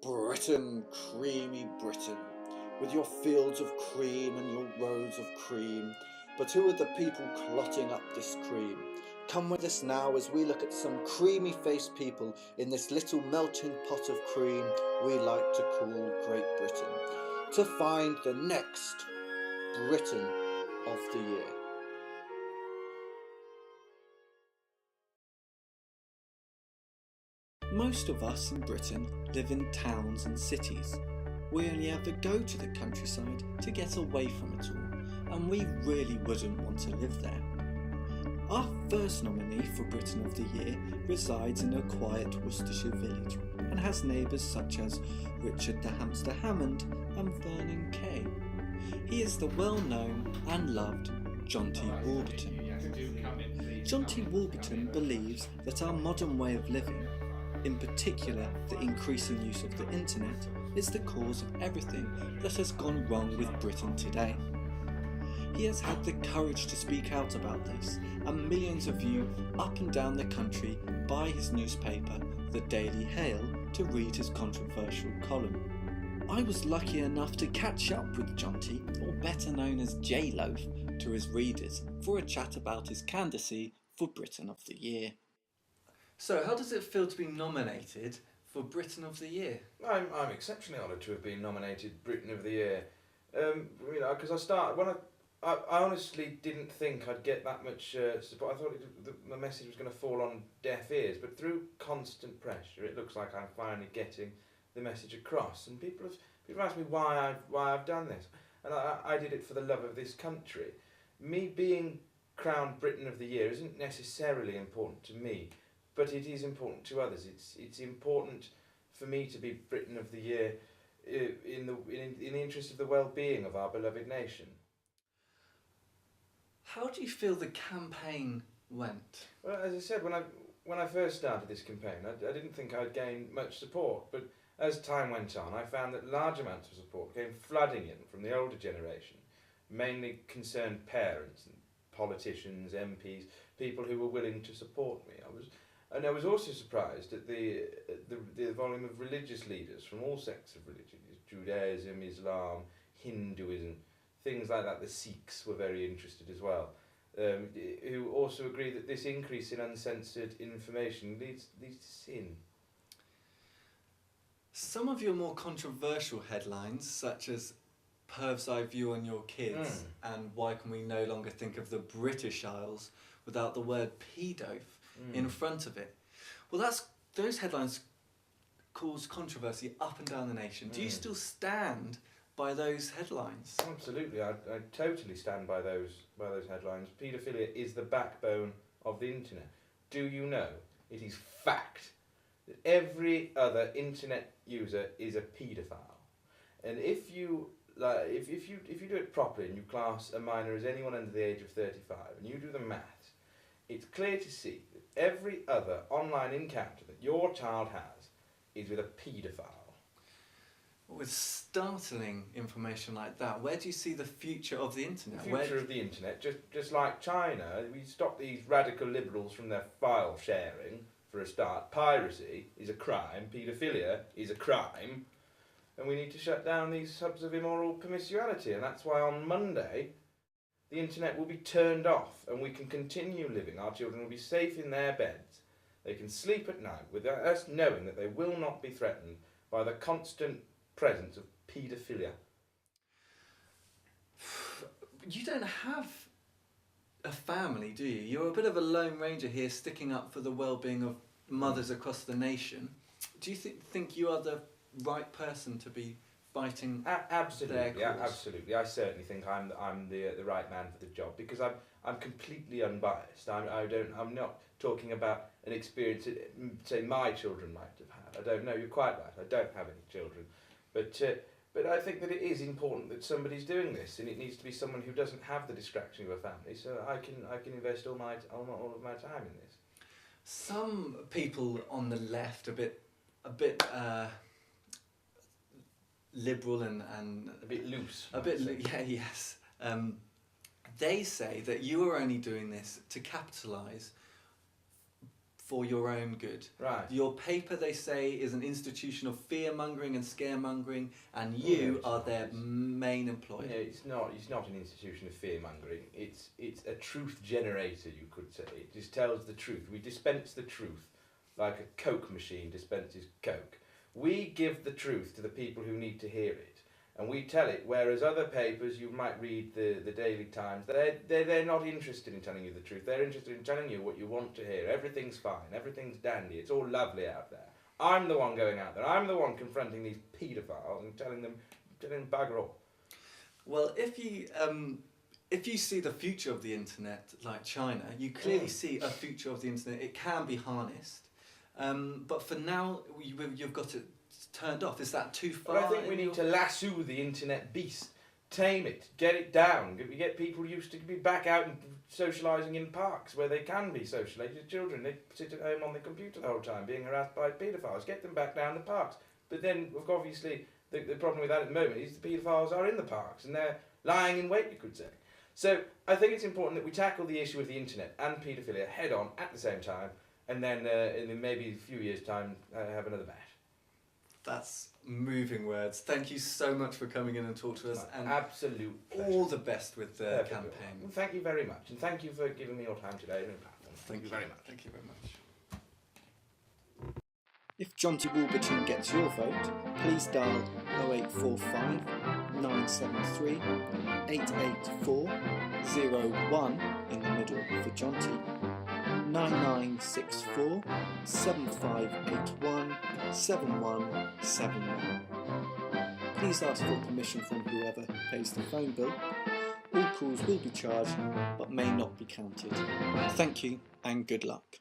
Britain, creamy Britain, with your fields of cream and your roads of cream. But who are the people clotting up this cream? Come with us now as we look at some creamy-faced people in this little melting pot of cream we like to call Great Britain, to find the next Briton of the year. Most of us in Britain live in towns and cities. We only ever go to the countryside to get away from it all, and we really wouldn't want to live there. Our first nominee for Briton of the Year resides in a quiet Worcestershire village and has neighbours such as Richard the Hamster Hammond and Vernon Kay. He is the well-known and loved Jonty Walbaton. Jonty Walbaton believes that our modern way of living, in particular the increasing use of the internet, is the cause of everything that has gone wrong with Britain today. He has had the courage to speak out about this, and millions of you up and down the country buy his newspaper, the Daily Hail, to read his controversial column. I was lucky enough to catch up with Jonty, or better known as J-Loaf, to his readers for a chat about his candidacy for Briton of the Year. So, how does it feel to be nominated for Briton of the Year? I'm exceptionally honoured to have been nominated Briton of the Year. Because I honestly didn't think I'd get that much support. I thought my message was going to fall on deaf ears, but through constant pressure, it looks like I'm finally getting the message across. And people have asked me why I've done this, and I did it for the love of this country. Me being crowned Briton of the Year isn't necessarily important to me, but it is important to others. It's important for me to be Briton of the Year in the interest of the well-being of our beloved nation. How do you feel the campaign went? Well, as I said, when I first started this campaign, I didn't think I'd gain much support, but as time went on, I found that large amounts of support came flooding in from the older generation, mainly concerned parents and politicians, MPs, people who were willing to support me. I was also surprised at the volume of religious leaders from all sects of religion, Judaism, Islam, Hinduism, things like that. The Sikhs were very interested as well, who also agree that this increase in uncensored information leads to sin. Some of your more controversial headlines, such as Perv's Eye View on Your Kids and Why Can We No Longer Think of the British Isles Without the Word Pedo in front of it. Well, those headlines cause controversy up and down the nation. Do you still stand by those headlines? Absolutely, I totally stand by those headlines. Paedophilia is the backbone of the internet. Do you know it is fact that every other internet user is a paedophile? And if you do it properly and you class a minor as anyone under the age of 35 and you do the maths, it's clear to see that every other online encounter that your child has is with a paedophile. With startling information like that, where do you see the future of the internet? The future of the internet, just like China, we stop these radical liberals from their file sharing, for a start. Piracy is a crime, paedophilia is a crime, and we need to shut down these hubs of immoral promiscuity, and that's why on Monday the internet will be turned off and we can continue living. Our children will be safe in their beds. They can sleep at night without us knowing that they will not be threatened by the constant presence of paedophilia. You don't have a family, do you? You're a bit of a lone ranger here, sticking up for the well-being of mothers across the nation. Do you think you are the right person to be fighting absolutely, their cause? Yeah, absolutely. I certainly think I'm the right man for the job, because I'm completely unbiased. I'm not talking about an experience that, say, my children might have had. I don't know. You're quite right. I don't have any children. But I think that it is important that somebody's doing this, and it needs to be someone who doesn't have the distraction of a family. So I can invest all of my time in this. Some people on the left, a bit liberal and a bit loose. Yes. They say that you are only doing this to capitalise for your own good. Right. Your paper, they say, is an institution of fear-mongering and scaremongering, and you are their main employer. Yeah, it's not an institution of fear-mongering. It's a truth generator, you could say. It just tells the truth. We dispense the truth like a Coke machine dispenses Coke. We give the truth to the people who need to hear it, and we tell it, whereas other papers, you might read the Daily Times, they're not interested in telling you the truth. They're interested in telling you what you want to hear. Everything's fine, everything's dandy, it's all lovely out there. I'm the one going out there, I'm the one confronting these paedophiles and telling them bugger off. Well, if you see the future of the internet like China, you clearly see a future of the internet. It can be harnessed. But for now, you've got it turned off. Is that too far? But I think we need to lasso the internet beast, tame it, get it down. We get people used to be back out and socialising in parks where they can be socialised. Children, they sit at home on the computer the whole time being harassed by paedophiles. Get them back down the parks. But then, obviously, the problem with that at the moment is the paedophiles are in the parks and they're lying in wait, you could say. So I think it's important that we tackle the issue of the internet and paedophilia head on at the same time, and then in maybe a few years' time have another bash. That's moving words. Thank you so much for coming in and talking to us. And absolute pleasure. All the best with the campaign. Well, thank you very much, and thank you for giving me your time today. Thank you very much. Thank you very much. If Jonty Walbaton gets your vote, please dial 0845 973 88401 in the middle for Jonty, 9964 7581 7171. Please ask for permission from whoever pays the phone bill. All calls will be charged but may not be counted. Thank you and good luck.